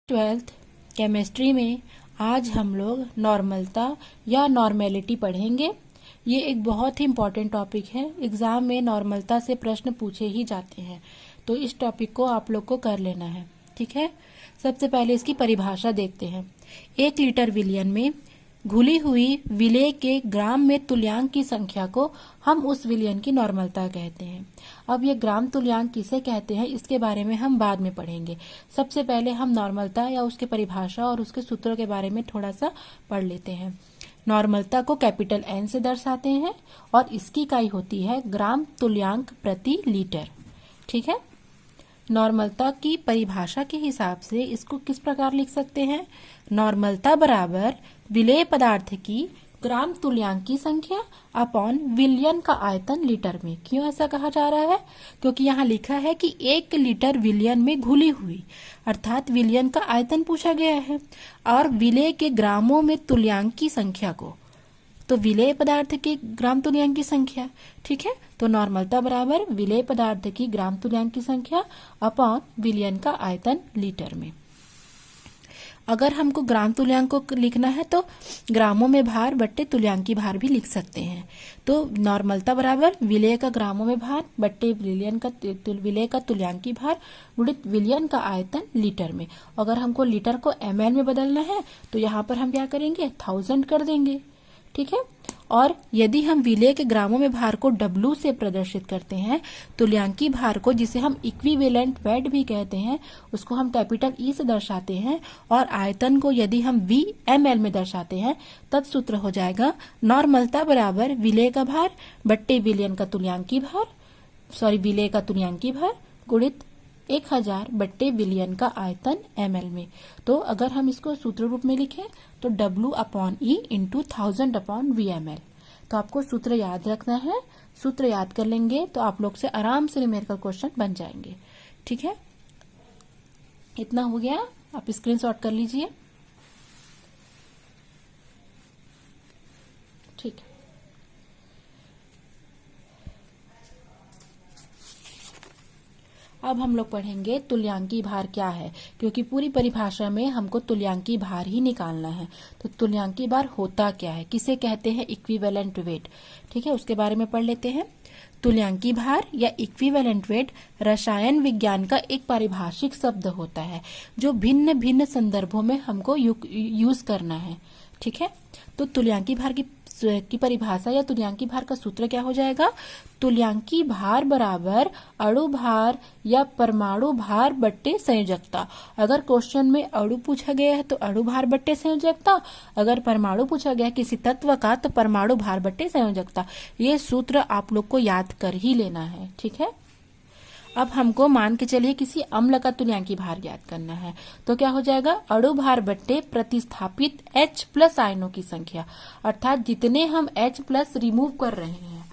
Twelfth chemistry में आज हम लोग नॉर्मलता या नॉर्मेलिटी पढ़ेंगे। ये एक बहुत ही इम्पॉर्टेंट टॉपिक है। एग्जाम में नॉर्मलता से प्रश्न पूछे ही जाते हैं, तो इस टॉपिक को आप लोग को कर लेना है। ठीक है, सबसे पहले इसकी परिभाषा देखते हैं। 1 लीटर विलयन में घुली हुई विलेय के ग्राम में तुल्यांक की संख्या को हम उस विलयन की नॉर्मलता कहते हैं। अब ये ग्राम तुल्यांक किसे कहते हैं इसके बारे में हम बाद में पढ़ेंगे। सबसे पहले हम नॉर्मलता या उसके परिभाषा और उसके सूत्रों के बारे में थोड़ा सा पढ़ लेते हैं। नॉर्मलता को कैपिटल N से दर्शाते हैं और इसकी इकाई होती है ग्राम तुल्यांक प्रति लीटर। ठीक है, नॉर्मलता की परिभाषा के हिसाब से इसको किस प्रकार लिख सकते हैं? नॉर्मलता बराबर विलेय पदार्थ की ग्राम तुल्यांक की संख्या अपॉन विलयन का आयतन लीटर में। क्यों ऐसा कहा जा रहा है? क्योंकि यहाँ लिखा है कि 1 लीटर विलयन में घुली हुई, अर्थात विलयन का आयतन पूछा गया है और विलेय के ग्रामों में तुल्यांक की संख्या को, तो विलेय पदार्थ की ग्राम तुल्यांक की संख्या। ठीक है, तो नॉर्मलता बराबर विलेय पदार्थ की ग्राम तुल्यांक की संख्या अपॉन विलयन का आयतन लीटर में। अगर हमको ग्राम तुल्यांक को लिखना है तो ग्रामों में भार बट्टे तुल्यांकी भार भी लिख सकते हैं। तो नॉर्मलता बराबर विलेय का ग्रामों में भार बट्टे विलेय का तुल्यांकी भार गुणित विलयन का आयतन लीटर में। अगर हमको लीटर को ml में बदलना है तो यहाँ पर हम क्या करेंगे? 1000 कर देंगे। ठीक है, और यदि हम विलेय के ग्रामों में भार को W से प्रदर्शित करते हैं, तुल्यांकी भार को जिसे हम इक्विवेलेंट वेट भी कहते हैं उसको हम कैपिटल E से दर्शाते हैं, और आयतन को यदि हम VmL में दर्शाते हैं, तब सूत्र हो जाएगा नॉर्मलता बराबर विलेय का भार बट्टे विलयन का तुल्यांकी भार, विलेय का तुल्यांकी भार गुणित 1000 बट्टे विलयन का आयतन ml में। तो अगर हम इसको सूत्र रूप में लिखें तो W/E इंटू 1000/VmL। तो आपको सूत्र याद रखना है। सूत्र याद कर लेंगे तो आप लोग से आराम से न्यूमेरिकल क्वेश्चन बन जाएंगे। ठीक है, इतना हो गया, आप स्क्रीनशॉट कर लीजिए। ठीक है, अब हम लोग पढ़ेंगे तुल्यांकी भार क्या है, क्योंकि पूरी परिभाषा में हमको तुल्यांकी भार ही निकालना है। तो तुल्यांकी भार होता क्या है, किसे कहते हैं? Equivalent weight. ठीक है, उसके बारे में पढ़ लेते हैं। तुल्यांकी भार या इक्विवेलेंट वेट रसायन विज्ञान का एक पारिभाषिक शब्द होता है जो भिन्न भिन्न संदर्भों में हमको यूज करना है। ठीक है, तो तुल्यांकी भार की परिभाषा या तुल्यांकी भार का सूत्र क्या हो जाएगा? तुल्यांकी भार बराबर अणु भार या परमाणु भार बट्टे संयोजकता। अगर क्वेश्चन में अणु पूछा गया है तो अणु भार बट्टे संयोजकता, अगर परमाणु पूछा गया किसी तत्व का तो परमाणु भार बट्टे संयोजकता। ये सूत्र आप लोग को याद कर ही लेना है। ठीक है, अब हमको मान के चलिए किसी अम्ल का तुल्यांकी भार याद करना है, तो क्या हो जाएगा? अणु भार बट्टे प्रतिस्थापित H+ आयनों की संख्या, अर्थात जितने हम H+ रिमूव कर रहे हैं,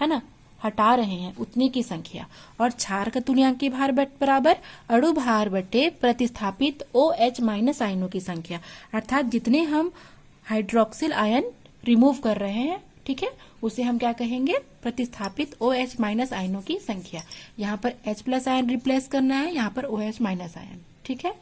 है ना, हटा रहे हैं, उतने की संख्या। और क्षार का तुल्यांकी भार बराबर अणु भार बट्टे प्रतिस्थापित OH- आयनों की संख्या, अर्थात जितने हम हाइड्रोक्सिल आयन रिमूव कर रहे हैं, ठीक है, उसे हम क्या कहेंगे? प्रतिस्थापित OH- आयनों की संख्या। यहाँ पर H+ आयन रिप्लेस करना है, यहाँ पर OH- आयन। ठीक है,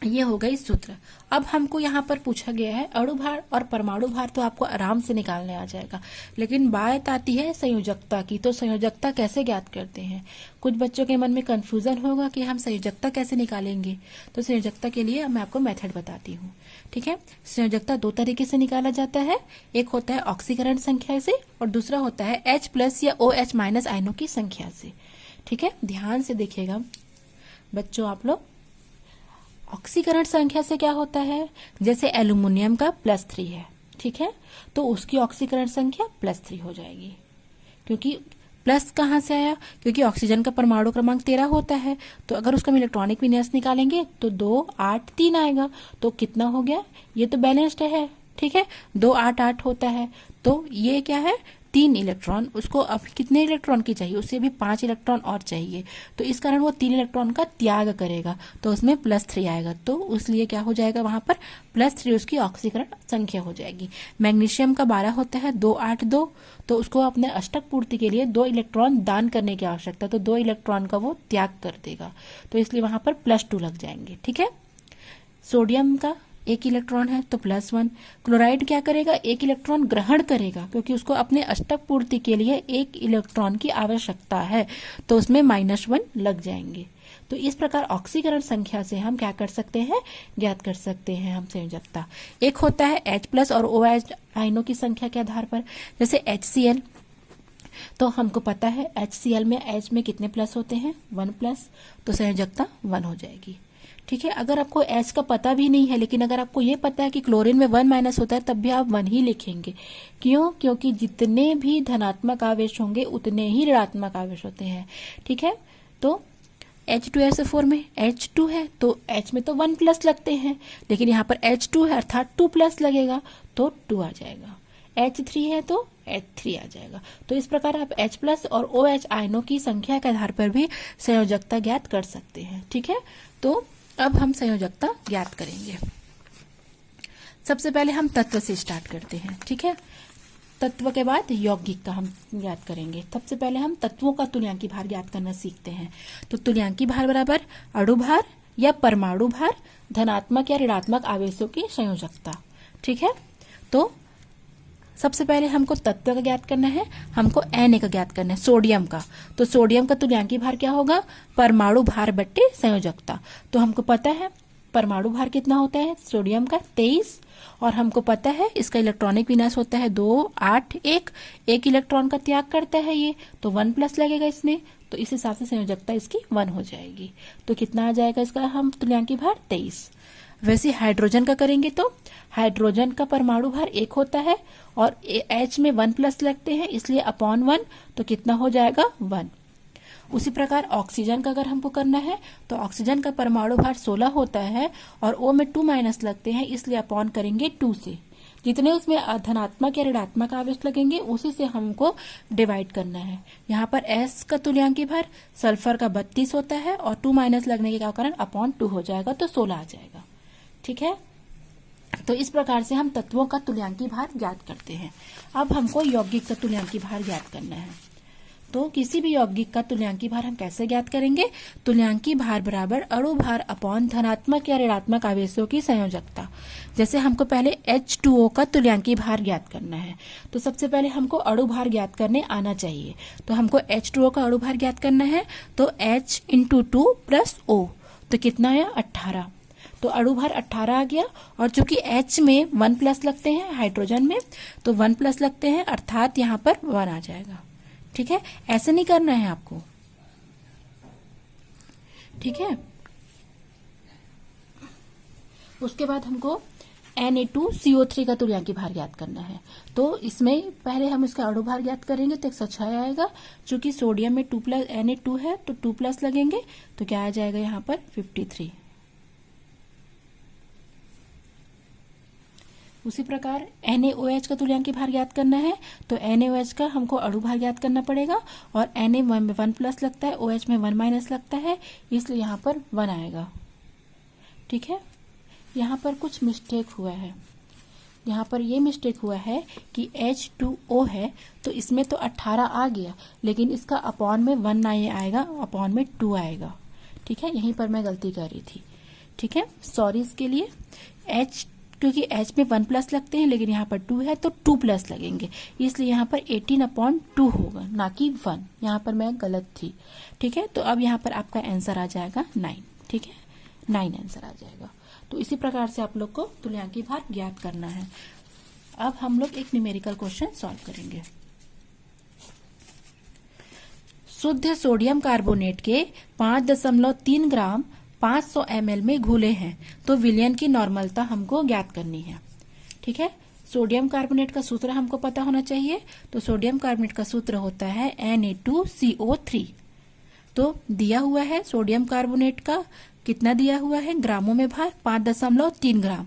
ये हो गई सूत्र। अब हमको यहाँ पर पूछा गया है अणु भार और परमाणु भार, तो आपको आराम से निकालने आ जाएगा, लेकिन बात आती है संयोजकता की। तो संयोजकता कैसे ज्ञात करते हैं? कुछ बच्चों के मन में कंफ्यूजन होगा कि हम संयोजकता कैसे निकालेंगे। तो संयोजकता के लिए मैं आपको मेथड बताती हूँ। ठीक है, संयोजकता 2 तरीके से निकाला जाता है। एक होता है ऑक्सीकरण संख्या से और दूसरा होता है H+ या OH- आयनों की संख्या से। ठीक है, ध्यान से देखिएगा बच्चों आप लोग। ऑक्सीकरण संख्या से क्या होता है? जैसे एल्यूमिनियम का +3 है, ठीक है, तो उसकी ऑक्सीकरण संख्या +3 हो जाएगी। क्योंकि प्लस कहाँ से आया? क्योंकि ऑक्सीजन का परमाणु क्रमांक 13 होता है, तो अगर उसका हम इलेक्ट्रॉनिक विन्यास निकालेंगे तो 2 8 3 आएगा। तो कितना हो गया? ये तो बैलेंस्ड है। ठीक है, 2 8 8 होता है, तो ये क्या है? 3 इलेक्ट्रॉन, उसको अब कितने इलेक्ट्रॉन की चाहिए, उसे भी 5 इलेक्ट्रॉन और चाहिए, तो इस कारण वो 3 इलेक्ट्रॉन का त्याग करेगा, तो उसमें +3 आएगा, तो इसलिए क्या हो जाएगा वहां पर +3 उसकी ऑक्सीकरण संख्या हो जाएगी। मैग्नीशियम का 12 होता है 2 8 2, तो उसको अपने अष्टक पूर्ति के लिए 2 इलेक्ट्रॉन दान करने की आवश्यकता, तो 2 इलेक्ट्रॉन का वो त्याग कर देगा, तो इसलिए वहां पर +2 लग जाएंगे। ठीक है, सोडियम का 1 इलेक्ट्रॉन है तो +1। क्लोराइड क्या करेगा, 1 इलेक्ट्रॉन ग्रहण करेगा, क्योंकि उसको अपने अष्टक पूर्ति के लिए 1 इलेक्ट्रॉन की आवश्यकता है, तो उसमें -1 लग जाएंगे। तो इस प्रकार ऑक्सीकरण संख्या से हम क्या कर सकते हैं, ज्ञात कर सकते हैं हम संयोजकता। एक होता है H+ और OH आयनों की संख्या के आधार पर, जैसे HCl, तो हमको पता है HCl में H में कितने प्लस होते हैं, 1+, तो संयोजकता 1 हो जाएगी। ठीक है, अगर आपको H का पता भी नहीं है, लेकिन अगर आपको ये पता है कि क्लोरीन में 1- होता है, तब भी आप 1 ही लिखेंगे। क्यों, क्योंकि जितने भी धनात्मक आवेश होंगे उतने ही ऋणात्मक आवेश होते हैं। ठीक है, तो H2SO4 में H2 है तो H में तो 1+ लगते हैं, लेकिन यहाँ पर H2 है अर्थात 2+ लगेगा, तो 2 आ जाएगा। H3 है तो H3 आ जाएगा। तो इस प्रकार आप H+ और OH आयनों की संख्या के आधार पर भी संयोजकता ज्ञात कर सकते हैं। ठीक है, तो अब हम संयोजकता ज्ञात करेंगे। सबसे पहले हम तत्व से स्टार्ट करते हैं। ठीक है, तत्व के बाद यौगिक का हम ज्ञात करेंगे। सबसे पहले हम तत्वों का तुल्यांकी भार ज्ञात करना सीखते हैं। तो तुल्यांकी भार बराबर अणु भार या परमाणु भार धनात्मक या ऋणात्मक आवेशों की संयोजकता। ठीक है, तो सबसे पहले हमको तत्व का ज्ञात करना है, हमको Na का ज्ञात करना है, सोडियम का। तो सोडियम का तुल्यांकी भार क्या होगा, परमाणु भार बट्टे संयोजकता। तो हमको पता है परमाणु भार कितना होता है सोडियम का 23, और हमको पता है इसका इलेक्ट्रॉनिक विन्यास होता है 2 8 1, 1 इलेक्ट्रॉन का त्याग करता है ये, तो 1+ लगेगा इसमें, तो इस हिसाब से संयोजकता इसकी 1 हो जाएगी। तो कितना आ जाएगा इसका हम तुल्यांकी भार 23। वैसे हाइड्रोजन का करेंगे तो हाइड्रोजन का परमाणु भार 1 होता है और H में 1+ लगते हैं, इसलिए /1, तो कितना हो जाएगा 1। उसी प्रकार ऑक्सीजन का अगर हमको करना है तो ऑक्सीजन का परमाणु भार 16 होता है और O में 2- लगते हैं, इसलिए अपॉन करेंगे 2 से। जितने उसमें धनात्मक या ऋणात्मक आवेश लगेंगे उसी से हमको डिवाइड करना है। यहाँ पर S का तुल्यांकी भार सल्फर का 32 होता है और 2- लगने के कारण /2 हो जाएगा, तो 16 आ जाएगा। ठीक है, तो इस प्रकार से हम तत्वों का तुल्यांकी भार ज्ञात करते हैं। अब हमको यौगिक का तुल्यांकी भार ज्ञात करना है। तो किसी भी यौगिक का तुल्यांकी भार हम कैसे ज्ञात करेंगे, तुल्यांकी भार बराबर अणु भार अपॉन धनात्मक या ऋणात्मक आवेशों की संयोजकता। जैसे हमको पहले H2O का तुल्यांकी भार ज्ञात करना है, तो सबसे पहले हमको अणु भार ज्ञात करने आना चाहिए। तो हमको H2O का अणु भार ज्ञात करना है, तो H × 2 + O, तो कितना आया 18, तो अणु भार 18 आ गया। और चूंकि H में 1+ लगते हैं हाइड्रोजन में, तो 1+ लगते हैं अर्थात यहाँ पर 1 आ जाएगा। ठीक है, ऐसे नहीं करना है आपको। ठीक है, उसके बाद हमको Na2CO3 का तुल्यांकी भार ज्ञात करना है। तो इसमें पहले हम इसका अणु भार ज्ञात करेंगे तो 106 आएगा। चूंकि सोडियम में 2+ Na2 है तो 2+ लगेंगे, तो क्या आ जाएगा यहाँ पर 53। उसी प्रकार NaOH का तुल्यांकी भार ज्ञात करना है, तो NaOH का हमको अणु भार ज्ञात करना पड़ेगा और Na में 1+ लगता है, OH में 1- लगता है, इसलिए यहाँ पर 1 आएगा। ठीक है, यहाँ पर कुछ मिस्टेक हुआ है। यहाँ पर ये मिस्टेक हुआ है कि H2O है तो इसमें तो 18 आ गया, लेकिन इसका अपॉन में 1 नहीं आएगा, अपॉन में 2 आएगा। ठीक है, यहीं पर मैं गलती कर रही थी। ठीक है, सॉरी इसके लिए। क्योंकि H में 1+ लगते हैं, लेकिन यहाँ पर 2 है तो 2+ लगेंगे, इसलिए यहाँ पर 18/2 होगा, ना कि 1। यहाँ पर मैं गलत थी। ठीक है, तो अब यहाँ पर आपका आंसर आ जाएगा 9। ठीक है, 9 आंसर आ जाएगा। तो इसी प्रकार से आप लोग को तुल्यांकी भार ज्ञात करना है। अब हम लोग एक न्यूमेरिकल क्वेश्चन सॉल्व करेंगे। शुद्ध सोडियम कार्बोनेट के 5.3 ग्राम 500 ml में घुले हैं, तो विलयन की नॉर्मलता हमको ज्ञात करनी है। ठीक है, सोडियम कार्बोनेट का सूत्र हमको पता होना चाहिए। तो सोडियम कार्बोनेट का सूत्र होता है Na2CO3। तो दिया हुआ है सोडियम कार्बोनेट का कितना दिया हुआ है ग्रामों में भार 5.3 ग्राम।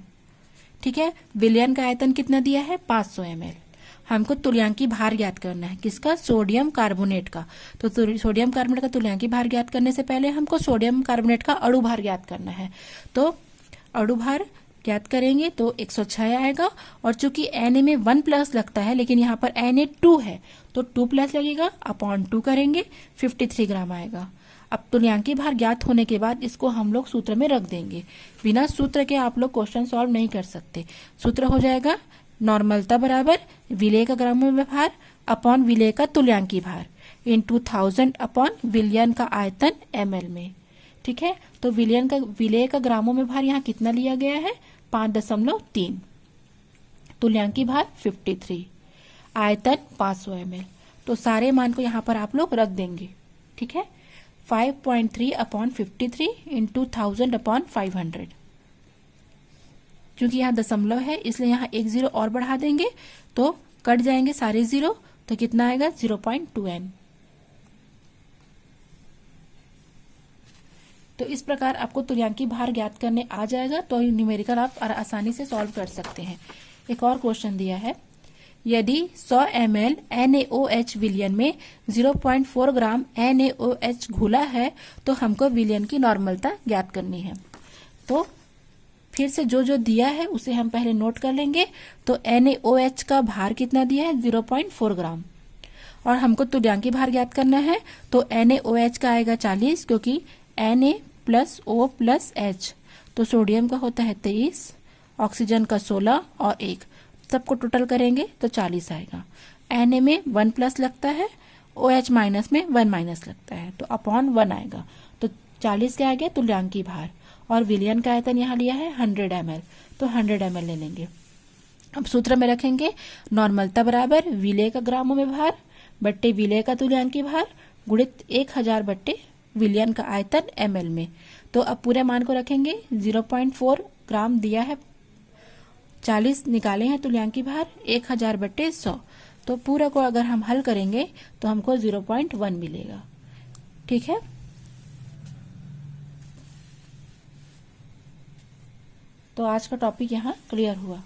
ठीक है, विलयन का आयतन कितना दिया है 500 ml। हमको तुल्यांकी भार ज्ञात करना है। किसका? सोडियम कार्बोनेट का। तो सोडियम कार्बोनेट का तुल्यांकी भार ज्ञात करने से पहले हमको सोडियम कार्बोनेट का अणु भार ज्ञात करना है। तो अणु भार ज्ञात करेंगे तो 106 आएगा, और चूंकि Na में 1 प्लस लगता है लेकिन यहाँ पर Na 2 है तो 2 प्लस लगेगा, अपॉन 2 करेंगे, 53 ग्राम आएगा। अब तुल्यांकी भार ज्ञात होने के बाद इसको हम लोग सूत्र में रख देंगे। बिना सूत्र के आप लोग क्वेश्चन सॉल्व नहीं कर सकते। सूत्र हो जाएगा नॉर्मलता बराबर विलेय का ग्रामों में भार अपॉन विलेय का तुल्यांकी भार इंटू 1000 अपॉन विलयन का आयतन ml में। ठीक है, तो विलेय का ग्रामों में भार यहाँ कितना लिया गया है? 5.3, तुल्यांकी भार 53, आयतन 500 ml। तो सारे मान को यहाँ पर आप लोग रख देंगे। ठीक है, 5.3 अपॉन 53 इंटू 1000 अपॉन 500। क्योंकि यहाँ दशमलव है इसलिए यहाँ एक जीरो और बढ़ा देंगे तो कट जाएंगे सारे जीरो, तो कितना आएगा? 0.2 m। तो इस प्रकार आपको तुल्यांकी भार ज्ञात करने आ जाएगा, तो न्यूमेरिकल आप आसानी से सॉल्व कर सकते हैं। एक और क्वेश्चन दिया है, यदि 100 ml NaOH विलयन में 0.4 ग्राम NaOH घुला है तो हमको विलयन की नॉर्मलता ज्ञात करनी है। तो फिर से जो जो दिया है उसे हम पहले नोट कर लेंगे। तो NaOH का भार कितना दिया है? 0.4 ग्राम, और हमको तुल्यांकी भार ज्ञात करना है। तो NaOH का आएगा 40, क्योंकि Na plus O plus H। तो सोडियम का होता है 23, ऑक्सीजन का 16 और 1, सबको टोटल करेंगे तो 40 आएगा। Na में 1 प्लस लगता है, OH माइनस में 1 माइनस लगता है, तो अपॉन 1 आएगा। तो 40 क्या आ गया? तुल्यांकी भार। और विलयन का आयतन यहाँ लिया है 100 ml, तो 100 ml ले लेंगे। अब सूत्र में रखेंगे नॉर्मलता बराबर विलेय का ग्रामों में भार बट्टे विलेय का तुल्यांकी भार गुणित 1000 बट्टे विलयन का आयतन ml में। तो अब पूरे मान को रखेंगे, 0.4 ग्राम दिया है, 40 निकाले हैं तुल्यांकी भार, 1000 बट्टे 100। तो पूरा को अगर हम हल करेंगे तो हमको 0.1 मिलेगा। ठीक है, तो आज का टॉपिक यहाँ क्लियर हुआ।